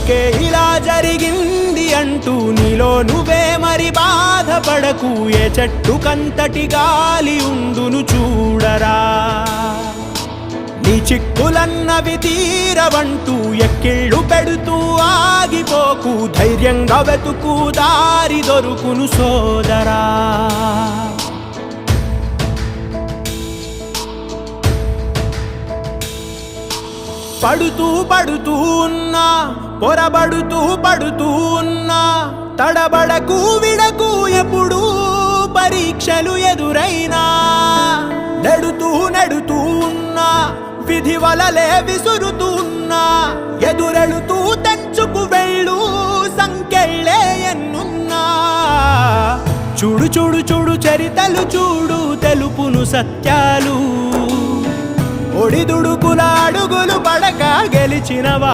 అందుకే ఇలా జరిగింది అంటూ నీలో నువ్వే మరి బాధపడకు. ఏ చెట్టుకంతటి గాలి ఉండును చూడరా. నీ చిక్కులన్నవి తీరవంటూ ఎక్కిళ్ళు పెడుతూ ఆగిపోకు. ధైర్యంగా వెతుకు, దారి దొరుకును సోదరా. పడుతూ పడుతూ ఉన్నా, పొరబడుతూ పడుతూ ఉన్నా, తడబడకు విడకు ఎప్పుడు పరీక్షలు ఎదురైనా. నెడుతూ నెడుతూ ఉన్నా, విధి వలలే విసురుతూ ఉన్నా, ఎదురెళుతూ తెంచుకు వెళ్ళు సంకెళ్ళే ఎన్నున్నా. చూడు చూడు చూడు చరితలు చూడు, తెలుపును సత్యాలు. ఒడిదుడుకుల అడుగులు పడక గెలిచినవా